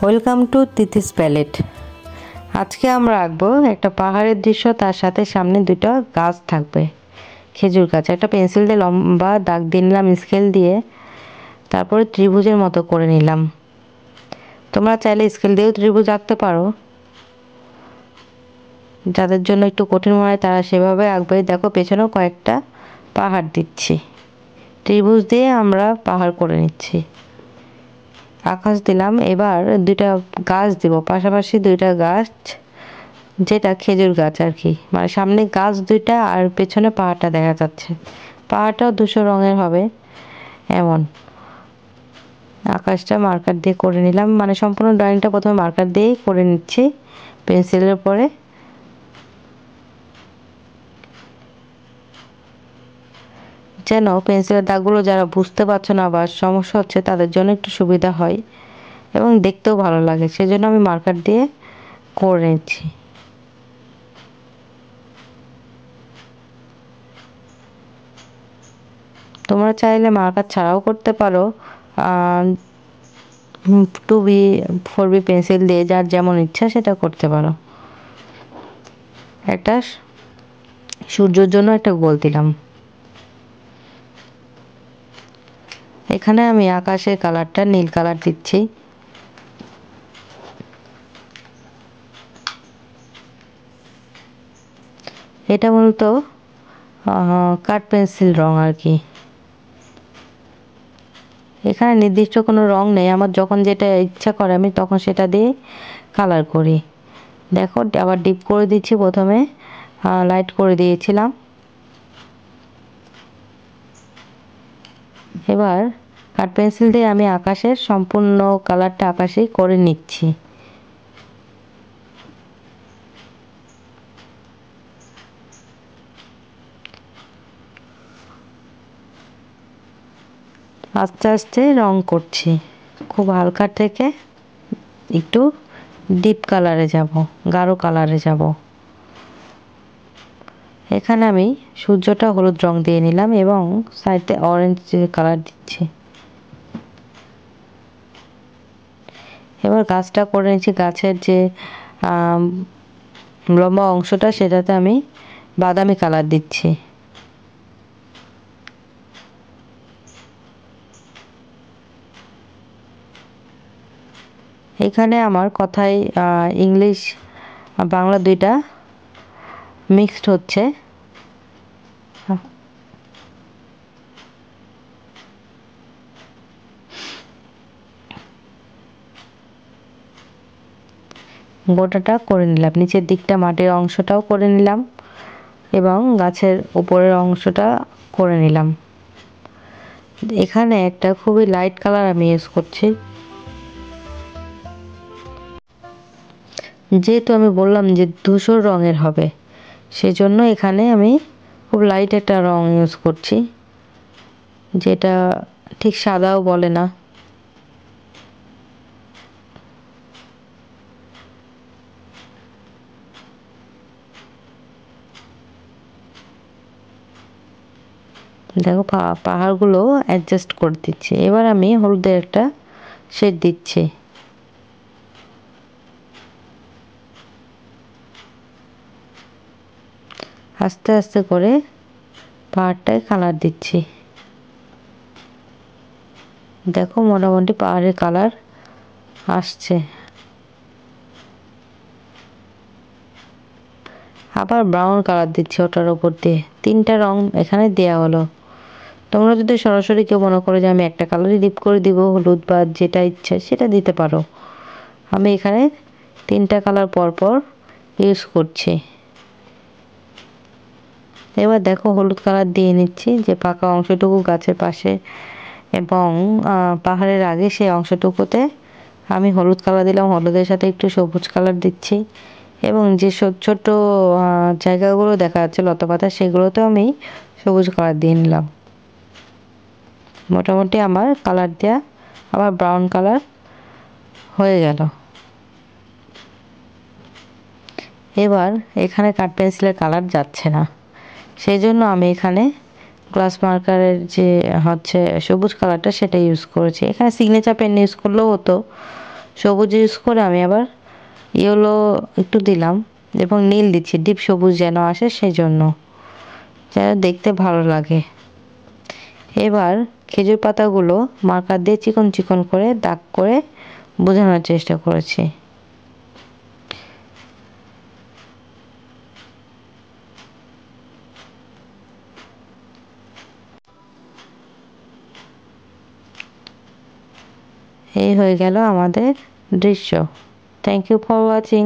Welcome to তিথিস palette. আজকে আমরা আঁকবো একটা পাহাড়ের দৃশ্য, তার সাথে সামনে দুটো গাছ থাকবে, খেজুর গাছ। একটা পেন্সিল দিয়ে লম্বা দাগ দিয়ে নিলাম স্কেল দিয়ে, তারপরে ত্রিভুজের মতো করে নিলাম। তোমরা চাইলে স্কেল দিয়েও ত্রিভুজ আঁকতে পারো, যাদের জন্য একটু কঠিন মনে হয় তারা সেভাবে আঁকবে। দেখো পেছনেও কয়েকটা পাহাড় দিচ্ছি, ত্রিভুজ দিয়ে আমরা পাহাড় করে নিচ্ছি। আকাশ দিলাম, এবার দুইটা গাছ দিব, পাশাপাশি দুইটা গাছ, যেটা খেজুর গাছ আর কি, মানে সামনে গাছ দুইটা আর পেছনে পাহাড়টা দেখা যাচ্ছে। পাহাড়টাও দুশো রঙের হবে এমন। আকাশটা মার্কার দিয়ে করে নিলাম, মানে সম্পূর্ণ ড্রয়িংটা প্রথমে মার্কার দিয়েই করে নিচ্ছি পেন্সিলের পরে। যেন পেন্সিলের দাগগুলো যারা বুঝতে পারছো না বা সমস্যা হচ্ছে তাদের জন্য একটু সুবিধা হয় এবং দেখতেও ভালো লাগে, সেজন্য আমি মার্কার দিয়ে করে নিচ্ছি। তোমরা চাইলে মার্কার ছাড়াও করতে পারো, 2B 4B পেন্সিল দিয়ে যার যেমন ইচ্ছা সেটা করতে পারো। একটা সূর্যের জন্য একটা গোল দিলাম। এখানে আমি আকাশের কালারটা নীল কালার দিচ্ছি। এটা মূলত কাঠ পেন্সিল রং আর কি। এখানে নির্দিষ্ট কোনো রং নেই, আমার যখন যেটা ইচ্ছা করে আমি তখন সেটা দিয়ে কালার করি। দেখো আবার ডিপ করে দিচ্ছি, প্রথমে লাইট করে দিয়েছিলাম। এবার কাঠ পেন্সিল দিয়ে আমি আকাশের সম্পূর্ণ কালারটা আকাশেই করে নিচ্ছি। আস্তে আস্তে রং করছি, খুব হালকা থেকে একটু ডিপ কালারে যাব, গাঢ় কালারে যাব। এখানে আমি সূর্যটা হলুদ রং দিয়ে নিলাম এবং সাইডে অরেঞ্জ কালার দিচ্ছি। এবার গাছটা করে নিচ্ছি, গাছের যে লম্বা অংশটা সেটাতে আমি বাদামি কালার দিচ্ছি। এখানে আমার কথায় ইংলিশ বাংলা দুইটা মিক্সড হচ্ছে। গোটাটা করে নিলাম, নিচের দিকটা মাটির অংশটাও করে নিলাম এবং গাছের উপরের অংশটা করে নিলাম। এখানে একটা খুবই লাইট কালার আমি ইউজ করছি, যেহেতু আমি বললাম যে ধূসর রঙের হবে, সেজন্য এখানে আমি খুব লাইট একটা রং ইউজ করছি, যেটা ঠিক সাদাও বলে না। দেখো পাহাড়গুলো অ্যাডজাস্ট করে দিচ্ছি। এবার আমি হলুদের একটা শেড দিচ্ছি। আস্তে আস্তে করে পাহাড়টায় কালার দিচ্ছি। দেখো মোটামুটি পাহাড়ের কালার আসছে। আবার ব্রাউন কালার দিচ্ছি ওটার উপর দিয়ে, তিনটা রং এখানে দেয়া হলো। তোমরা যদি সরাসরি কেউ মনে করো যে আমি একটা কালারই ডিপ করে দিব, হলুদ বা যেটা ইচ্ছা সেটা দিতে পারো। আমি এখানে তিনটা কালার পরপর ইউজ করছি। এবার দেখো হলুদ কালার দিয়ে নিচ্ছি, যে পাকা অংশটুকু গাছের পাশে এবং পাহাড়ের আগে সেই অংশটুকুতে আমি হলুদ কালার দিলাম, হলুদের সাথে একটু সবুজ কালার দিচ্ছি এবং যে ছোট জায়গাগুলো দেখা যাচ্ছে লতাপাতা, সেগুলোতেও আমি সবুজ কালার দিয়ে নিলাম। মোটামুটি আমার কালার দেওয়া আবার ব্রাউন কালার হয়ে গেল। এবার এখানে কাঠ পেন্সিলের কালার যাচ্ছে না, সেই জন্য আমি এখানে গ্লাস মার্কারের যে হচ্ছে সবুজ কালারটা সেটা ইউজ করেছি। এখানে সিগনেচার পেন ইউজ করলেও হতো, সবুজ ইউজ করে আমি আবার ইয়েলো একটু দিলাম এবং নীল দিচ্ছি, ডিপ সবুজ যেন আসে সেজন্য, যেন দেখতে ভালো লাগে। এবার খেজুর পাতাগুলো মার্কার দিয়ে চিকন চিকন করে দাগ করে বোঝানোর চেষ্টা করেছি। এই হয়ে গেল আমাদের দৃশ্য। Thank you for watching.